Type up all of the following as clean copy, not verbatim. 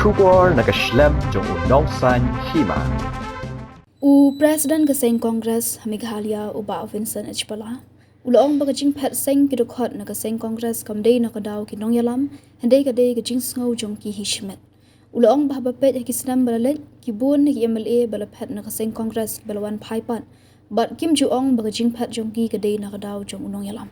Shubor nakaslem jong unong san Hima. President kaseng Congress Meghalaya uba Vincent Echpala. Uloong bagajing pet seng kidukot na kaseng Congress kamday nakadaw kinong yalam, handay kaday gajing sngaw jong ki hishmet. Uloong bahabapet kisnam balalit, kibun ki MLA balapet na kaseng Congress balawan paipan, but kim juong bagajing pet jong ki kaday nakadaw jong unong yalam.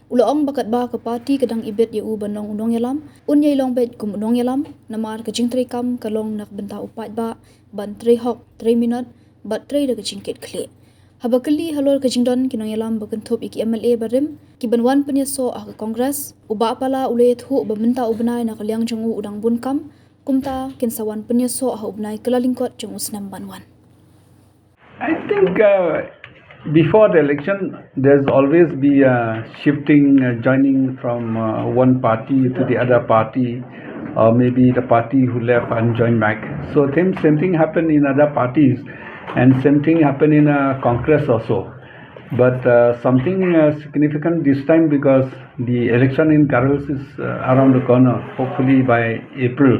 Uloong bakat ba ka party kadang ibet ya banong unong yalam, unyay long bet kum unong yalam, namar kajing trikam kalong nakbenta upat ba, ban 3 hok 3 minute, but tray da kajing ket kle. Habakali halor kajing don kinong yalam bagentup iki MLA barim, kibanwan Pynïasoh ah Kongres, uba pala ulayet hu bamenta Bnai na kalyang jong udang bunkam, kumta kinsawan Pynïasoh ah Bnai Kyllalyngkot jong usnam banwan. I think before the election, there's always be shifting, joining from one party to the other party, or maybe the party who left and joined back. So same thing happened in other parties, and same thing happened in Congress also. But something significant this time because the election in Carlos is around the corner, hopefully by April.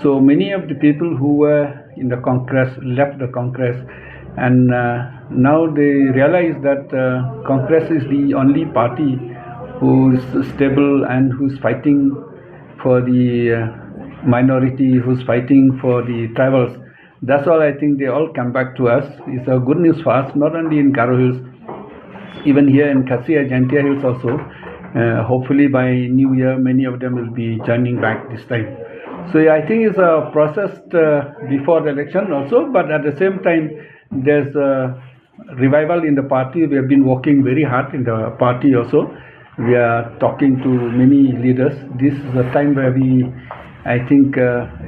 So many of the people who were in the Congress left the Congress, and now they realize that Congress is the only party who is stable and who's fighting for the minority, who's fighting for the tribals. That's all. I think they all come back to us. It's a good news for us, not only in Garo Hills, even here in Kasia, Jantia Hills also. Hopefully by New Year, many of them will be joining back this time. So yeah, I think it's a process before the election also, but at the same time, there's a revival in the party. We have been working very hard in the party also. We are talking to many leaders. This is a time where I think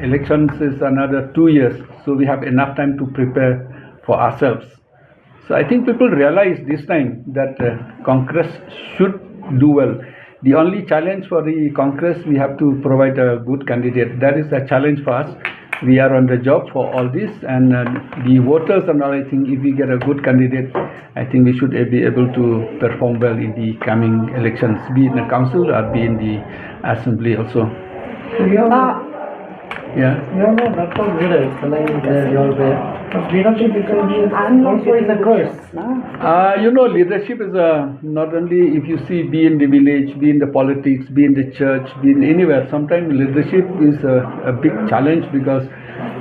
elections is another 2 years, so we have enough time to prepare for ourselves. So I think people realize this time that Congress should do well. The only challenge for the Congress, we have to provide a good candidate. That is a challenge for us. We are on the job for all this, and the voters and all, I think if we get a good candidate, I think we should be able to perform well in the coming elections, be in the council or be in the assembly also. Yeah. No, that's all good. Leadership because I'm not sure it's a curse. Leadership is not only if you see be in the village, be in the politics, be in the church, be in anywhere. Sometimes leadership is a big challenge because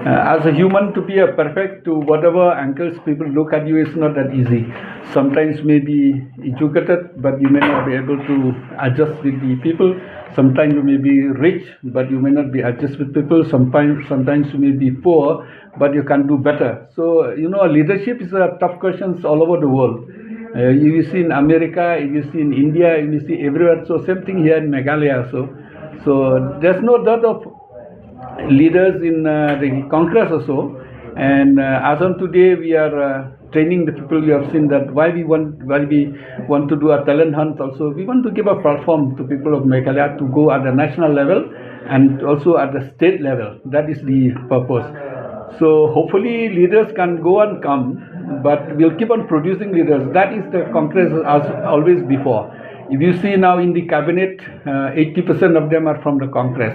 as a human to be a perfect to whatever angles people look at you is not that easy. Sometimes may be educated, but you may not be able to adjust with the people. Sometimes you may be rich, but you may not be adjust with people. Sometimes you may be poor, but you can do better. So, leadership is a tough question all over the world. You see in America, you see in India, you see everywhere. So same thing here in Meghalaya. So there's no doubt of leaders in the Congress also. And as on today, we are training the people. We have seen that why we want to do a talent hunt also. We want to give a platform to people of Meghalaya to go at the national level and also at the state level. That is the purpose. So hopefully leaders can go and come, but we'll keep on producing leaders. That is the Congress as always before. If you see now in the cabinet, 80% of them are from the Congress.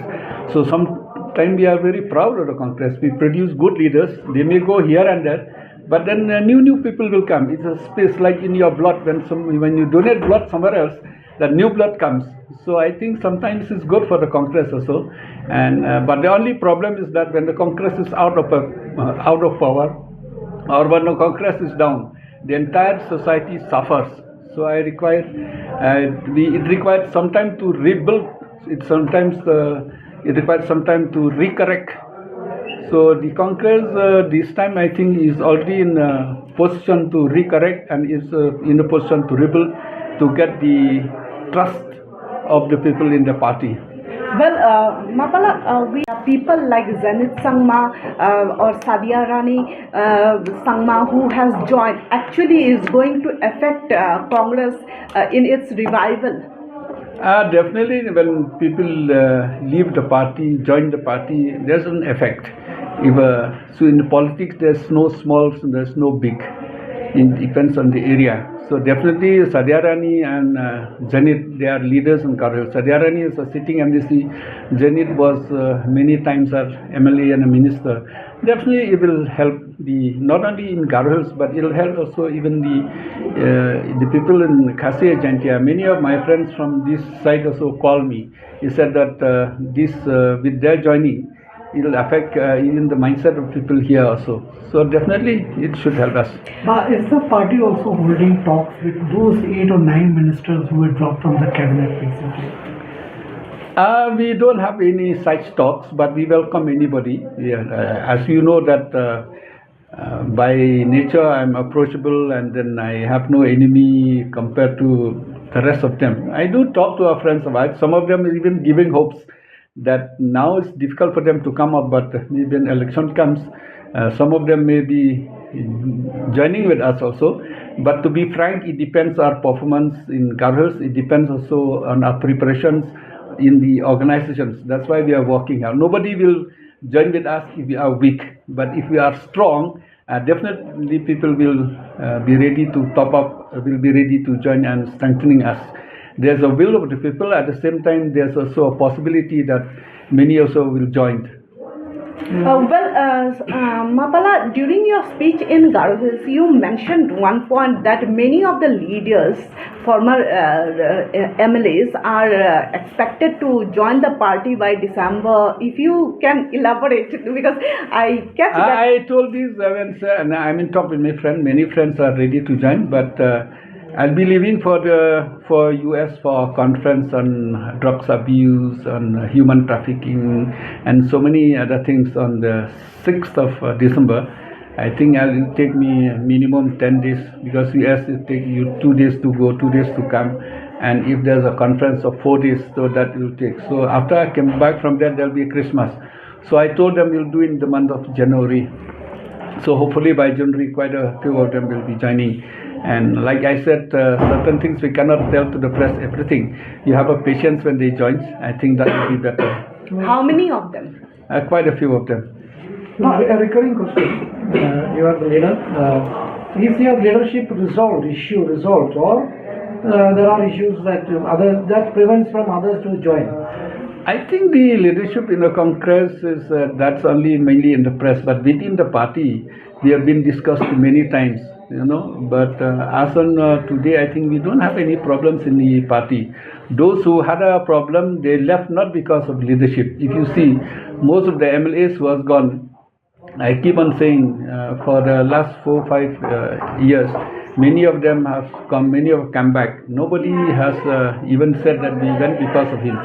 So sometimes we are very proud of the Congress. We produce good leaders. They may go here and there, but then new people will come. It's a space like in your blood. When you donate blood somewhere else, the new blood comes. So I think sometimes it's good for the Congress also. But the only problem is that when the Congress is out of power, or when the Congress is down, the entire society suffers. So it requires some time to rebuild. It requires some time to recorrect. So the Congress this time I think is already in a position to recorrect and is in a position to rebuild to get the trust of the people in the party. Well, Mapala, we have people like Zenith Sangma or Sadia Rani Sangma who has joined actually is going to affect Congress in its revival. Definitely, when people leave the party, join the party, there's an effect. So in politics, there's no small, there's no big. It depends on the area. So definitely Sadia Rani and Janit, they are leaders in Karhil. Sadia Rani is a sitting MDC. Janit was many times our MLA and a minister. Definitely it will help the not only in Garhils but it will help also even the people in Khasi Jantia. Many of my friends from this side also call me. He said that this with their joining it will affect even the mindset of people here also. So definitely it should help us. But is the party also holding talks with those 8 or 9 ministers who were dropped from the cabinet recently? We don't have any such talks, but we welcome anybody. As you know that by nature I'm approachable and then I have no enemy compared to the rest of them. I do talk to our friends about some of them are even giving hopes that now it's difficult for them to come up, but maybe when election comes, some of them may be joining with us also. But to be frank, it depends our performance in Garhils. It depends also on our preparations in the organizations. That's why we are working out. Nobody will join with us if we are weak, but if we are strong, definitely people will be ready to top up, will be ready to join and strengthening us. There's a will of the people. At the same time, there's also a possibility that many also will join. Mapala, during your speech in Garhils, you mentioned one point that many of the leaders, former MLAs, are expected to join the party by December. If you can elaborate, because I catch that. I told this and I'm in talk with my friend. Many friends are ready to join, but I'll be leaving for US for a conference on drugs abuse, on human trafficking, and so many other things on the 6th of December. I think it'll take me minimum 10 days because US will take you 2 days to go, 2 days to come, and if there's a conference of 4 days, so that will take. So after I come back from there, there'll be Christmas. So I told them we'll do it in the month of January. So hopefully by January, quite a few of them will be joining. And like I said, certain things we cannot tell to the press, everything. You have a patience when they join. I think that will be better. How many of them? Quite a few of them. Now, a recurring question. You are the leader. Is your leadership issue resolved, or there are issues that prevents from others to join? I think the leadership in the Congress is that's only mainly in the press, but within the party we have been discussed many times, But as on today, I think we don't have any problems in the party. Those who had a problem, they left not because of leadership. If you see, most of the MLAs who has gone, I keep on saying for the last 4-5 years, many of them have come, many have come back. Nobody has even said that we went because of him.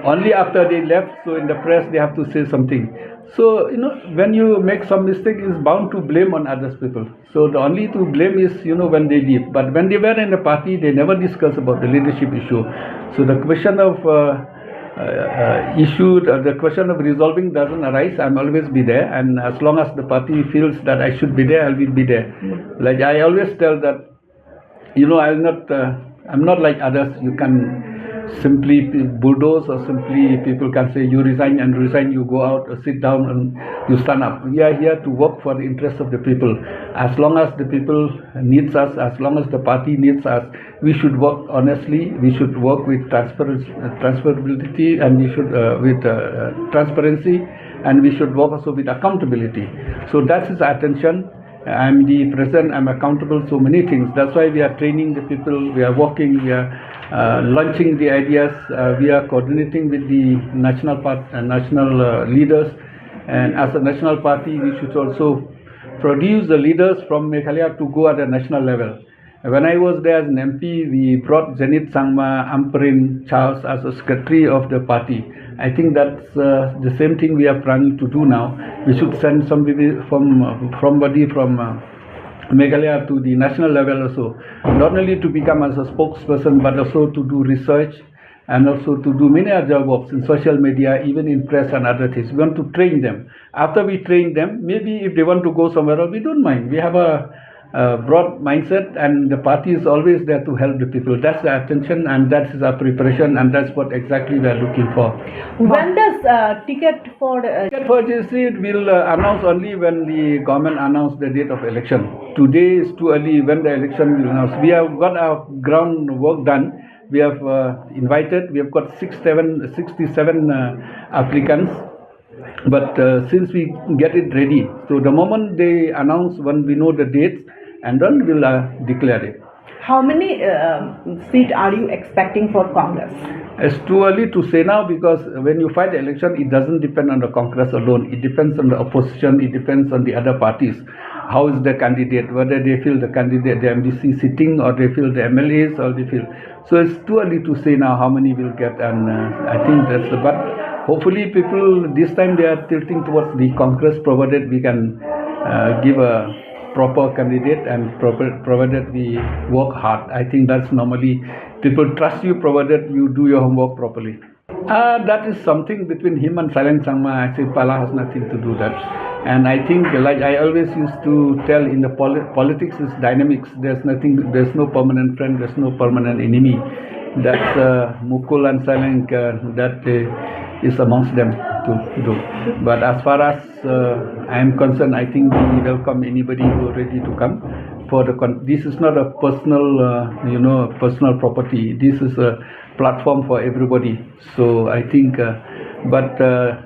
Only after they left, so in the press they have to say something. So, when you make some mistake, it's bound to blame on other people. So the only to blame is, when they leave. But when they were in the party, they never discuss about the leadership issue. So the question of the question of resolving doesn't arise. I'm always be there. And as long as the party feels that I should be there, I will be there. Like I always tell that, I'm not like others. You can simply bulldoze, or simply people can say you resign, you go out or sit down and you stand up. We are here to work for the interest of the people. As long as the people needs us, as long as the party needs us, we should work honestly, we should work with transferability, and we should with transparency, and we should work also with accountability. So that is our attention. I'm the president, I'm accountable so many things. That's why we are training the people, we are working, we are launching the ideas, we are coordinating with the national leaders, and as a national party we should also produce the leaders from Meghalaya to go at a national level. When I was there as an MP, we brought Janit Sangma, Amperin, Charles as a secretary of the party. I think that's the same thing we are planning to do now. We should send somebody from Meghalaya to the national level also, not only to become as a spokesperson, but also to do research and also to do many other works in social media, even in press and other things. We want to train them. After we train them, maybe if they want to go somewhere else, we don't mind. We have a broad mindset, and the party is always there to help the people. That's the attention, and that is our preparation, and that's what exactly we are looking for. When does ticket for Ticket for JC will announce only when the government announce the date of election. Today is too early. When the election will announce, we have got our groundwork done. We have invited. We have got 67 applicants. But since we get it ready, so the moment they announce, when we know the dates, and then we'll declare it. how many seat are you expecting for Congress? It's too early to say now, because when you fight the election, it doesn't depend on the Congress alone. It depends on the opposition. It depends on the other parties. How is the candidate? Whether they feel the candidate, the MDC sitting, or they feel the MLAs, or they feel. So it's too early to say now how many will get, and I think that's. But hopefully, people this time they are tilting towards the Congress, provided we can give a proper candidate, and provided we work hard. I think that's normally people trust you, provided you do your homework properly. That is something between him and Kyllalyngkot. I say Pala has nothing to do that. And I think, like I always used to tell, in the politics is dynamics. There's no permanent friend, there's no permanent enemy. That's Mukul and Kyllalyngkot, that is amongst them to do. But as far as I am concerned, I think we welcome anybody who is ready to come. This is not a personal, personal property. This is a platform for everybody. So I think, but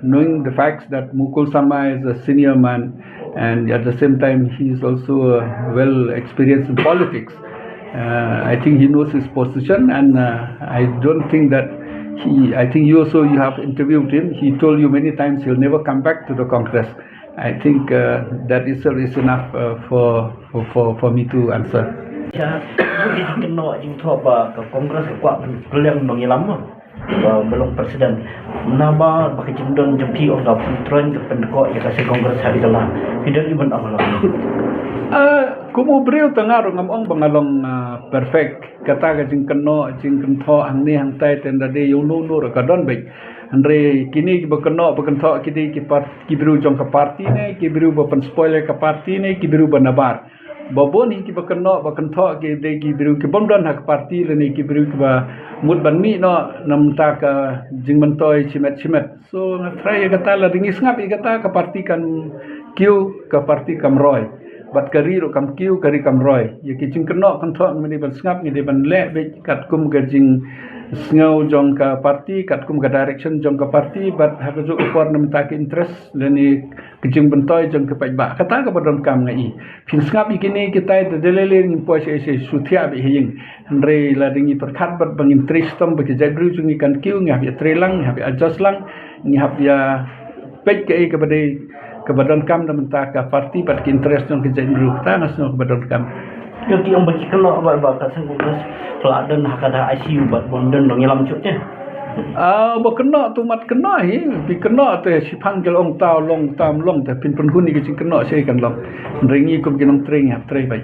knowing the facts that Mukul Sama is a senior man, and at the same time he is also well experienced in politics. I think he knows his position, and I don't think that I think you have interviewed him. He told you many times he'll never come back to the Congress. I think that is enough for me to answer. Kongres Kelang Nong Yalam belum presiden naba pakai cendon jempi orang putran ke pendekok ya kasih kongres hari telah tidak even Allah. Kumu beriu tengah ngam bangalong perfect kata ka jing kentho ang ni hang tai tenda de yung no ka don baik andre kini ba kentho kidi ki beriu jong ka parti ne ki beriu ba pen spoiler ka parti ne ki beriu ba nabar babon ki ba kentho ki de ki beriu ki bomdon hak parti le ni ki beriu ki ba mut ban mi no nam ta ka jing mentoi chimet so try kata la ringis ngap kata ka parti kan kiu ka parti kam roy bat kari ro kam kiu kari kam roy ye ki jing keno kan thok ni ban ngap ni de ban le be kat kum ga jing ngau jong ka parti kat kum ga direction jong ka parti bat ha ka jo upor nam ta ki interest le ni ki jing bentoi jong ka pai ba kata ka badon kam ngai phin ngap ikini kita de lele ni po se suthia be hing andre la dingi perkhat bat bang interest tom be jabru jung kan kiu ngap ya trelang ngap ya adjust lang ngap ya pek ke bade kebadan kam dan mentah ke parti pada interest yang kejadian dulu kita nasional kebadan kam. Jadi yang bagi kena apa kasih kongres peladan hak ada ICU buat bonden dong yalam cutnya. Berkena tu mat kena bi kena tu si panggil long tam long te pin hun ni kecing kena saya kan long. Ringi kum kinong tring baik.